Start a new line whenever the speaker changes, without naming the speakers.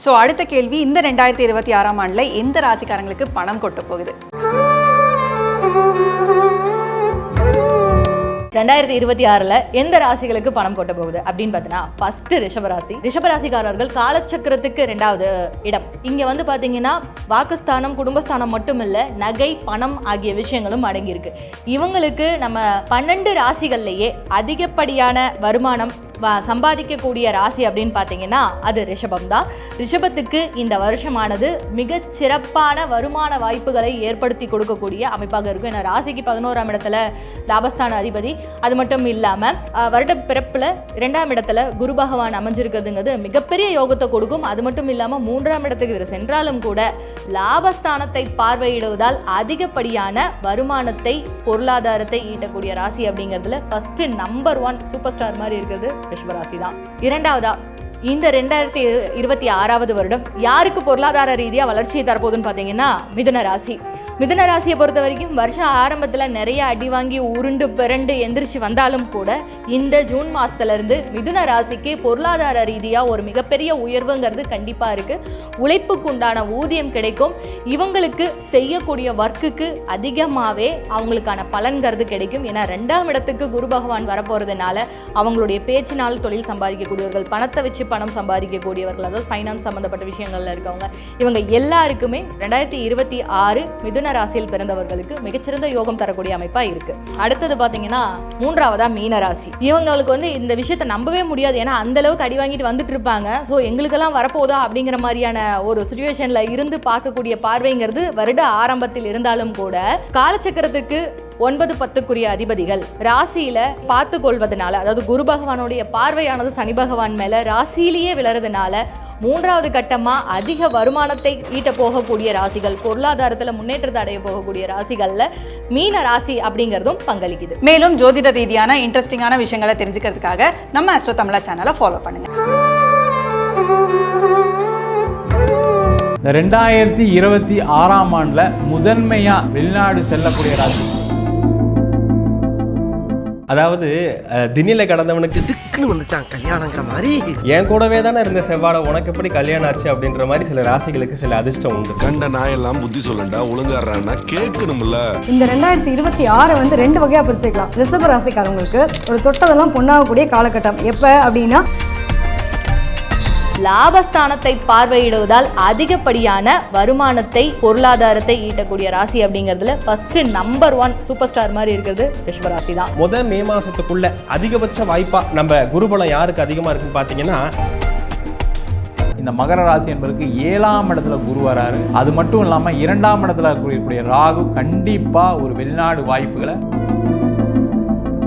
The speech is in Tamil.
ஸோ அடுத்த கேள்வி, இந்த 2026ஆம் ஆண்டில் எந்த ராசிக்காரங்களுக்கு பணம் கொட்ட போகுது?
2026ல் எந்த ராசிகளுக்கு பணம் கொட்ட போகுது அப்படின்னு பார்த்தீங்கன்னா, ஃபர்ஸ்ட் ரிஷபராசி. ரிஷபராசிக்காரர்கள் காலச்சக்கரத்துக்கு 2வது இடம். இங்கே வந்து பார்த்தீங்கன்னா வாக்குஸ்தானம், குடும்பஸ்தானம் மட்டும் இல்லை, நகை, பணம் ஆகிய விஷயங்களும் அடங்கியிருக்கு. இவங்களுக்கு நம்ம 12 ராசிகள்லேயே அதிகப்படியான வருமானம் சம்பாதிக்கக்கூடிய ராசி அப்படின்னு பார்த்தீங்கன்னா அது ரிஷபம் தான். ரிஷபத்துக்கு இந்த வருஷமானது மிக சிறப்பான வருமான வாய்ப்புகளை ஏற்படுத்தி கொடுக்கக்கூடிய அமைப்பாக இருக்கும். ஏன்னா ராசிக்கு 11ஆம் இடத்துல லாபஸ்தான அதிபதி, அது மட்டும் இல்லாமல் வருட பிறப்பில் 2ஆம் இடத்துல குரு பகவான் அமைஞ்சிருக்கிறதுங்கிறது மிகப்பெரிய யோகத்தை கொடுக்கும். அது மட்டும் இல்லாமல் 3ஆம் இடத்துக்கு இவர் சென்றாலும் கூட லாபஸ்தானத்தை பார்வையிடுவதால் அதிகப்படியான வருமானத்தை, பொருளாதாரத்தை ஈட்டக்கூடிய ராசி அப்படிங்கிறதுல ஃபர்ஸ்ட் நம்பர் 1 சூப்பர் ஸ்டார் மாதிரி இருக்கிறது ரிஷபராசி தான். இரண்டாவதா, இந்த 2026வது வருடம் யாருக்கு பொருளாதார ரீதியாக வளர்ச்சியை தரப்போகுதுன்னு பார்த்தீங்கன்னா மிதுன ராசி. மிதுன ராசியை பொறுத்த வரைக்கும் வருஷம் ஆரம்பத்தில் நிறைய அடி வாங்கி உருண்டு பிறண்டு எந்திரிச்சு வந்தாலும் கூட இந்த ஜூன் மாதத்துலேருந்து மிதுன ராசிக்கு பொருளாதார ரீதியாக ஒரு மிகப்பெரிய உயர்வுங்கிறது கண்டிப்பாக இருக்குது. உழைப்புக்கு உண்டான ஊதியம் கிடைக்கும். இவங்களுக்கு செய்யக்கூடிய ஒர்க்குக்கு அதிகமாகவே அவங்களுக்கான பலன்கிறது கிடைக்கும். ஏன்னா 2ஆம் இடத்துக்கு குரு பகவான் வரப்போகிறதுனால அவங்களுடைய பேச்சினால் தொழில் சம்பாதிக்கக்கூடியவர்கள், பணத்தை வச்சு பணம் சம்பாதிக்கக்கூடியவர்கள், அதாவது ஃபைனான்ஸ் சம்மந்தப்பட்ட விஷயங்கள்ல இருக்கவங்க, இவங்க எல்லாருக்குமே 2026 மிதுன ராசியில் பிறந்தவர்களுக்கு மிகச்சிறந்த யோகம் தரக்கூடிய அமைப்பா இருக்கு. அடுத்தது பாத்தீங்கன்னா 3வதா மீன ராசி. இவங்களுக்கு வந்து இந்த விஷயத்தை நம்பவே முடியாது. ஏன்னா அந்த அளவுக்கு அடி வாங்கிட்டு வந்துட்டு இருப்பாங்க. ஸோ எங்களுக்கெல்லாம் வரப்போதா அப்படிங்கிற மாதிரியான ஒரு சுச்சுவேஷன்ல இருந்து பார்க்கக்கூடிய பார்வைங்கிறது வருட ஆரம்பத்தில் இருந்தாலும் கூட காலச்சக்கரத்துக்கு 9, 10க்குரிய அதிபதிகள் ராசியில பார்த்து கொள்வதனால, அதாவது குரு பகவானுடைய பார்வையானது சனி பகவான் மேல ராசியிலேயே விளறதுனால 3வது கட்டமா அதிக வருமானத்தை ஈட்ட போகக்கூடிய ராசிகள், பொருளாதாரத்தில் முன்னேற்றத்தை அடைய போகக்கூடிய ராசிகள்ல மீன ராசி அப்படிங்கிறதும் பங்களிக்குது.
மேலும் ஜோதிட ரீதியான இன்ட்ரெஸ்டிங்கான விஷயங்களை தெரிஞ்சுக்கிறதுக்காக நம்ம அஸ்ட்ரோ தமிழா சேனலை ஃபாலோ பண்ணுங்க.
2026ஆம் ஆண்டில் முதன்மையா வெளிநாடு செல்லக்கூடிய ராசி,
அதாவது தினில கடந்தவனுக்கு
திக்குன்னு வந்துச்சான் கல்யாணங்கிற மாதிரி.
என் கூடவே தானே இருந்த செவ்வாழை உனக்கு எப்படி கல்யாணம் ஆச்சு அப்படின்ற மாதிரி சில ராசிகளுக்கு சில அதிர்ஷ்டம் உண்டு.
கண்ட நாயெல்லாம் புத்தி சொல்லண்டா, ஒழுங்காடுறான்னா கேட்கணும்ல.
இந்த 2026 வந்து 2 வகையா பிரிச்சுக்கலாம். ரிஷப ராசிக்காரங்களுக்கு ஒரு தொட்டதெல்லாம் பொண்ணாகக்கூடிய காலகட்டம். எப்ப அப்படின்னா
லாபஸ்தானத்தை பார்வையிடுவதால் அதிகப்படியான வருமானத்தை, பொருளாதாரத்தை ஈட்டக்கூடிய ராசி அப்படிங்கிறதுல ஃபர்ஸ்ட் நம்பர் 1 சூப்பர் ஸ்டார் மாதிரி இருக்கிறது ரிஷபராசி தான்.
முதல் மே மாசத்துக்குள்ள அதிகபட்ச வாய்ப்பா நம்ம குருபலம் யாருக்கு அதிகமா இருக்குன்னு பாத்தீங்கன்னா,
இந்த மகர ராசி என்பதற்கு 7ஆம் இடத்துல குரு வராரு. அது மட்டும் இல்லாமல் 2ஆம் இடத்துல இருக்கக்கூடிய ராகு கண்டிப்பா ஒரு வெளிநாடு வாய்ப்புகளை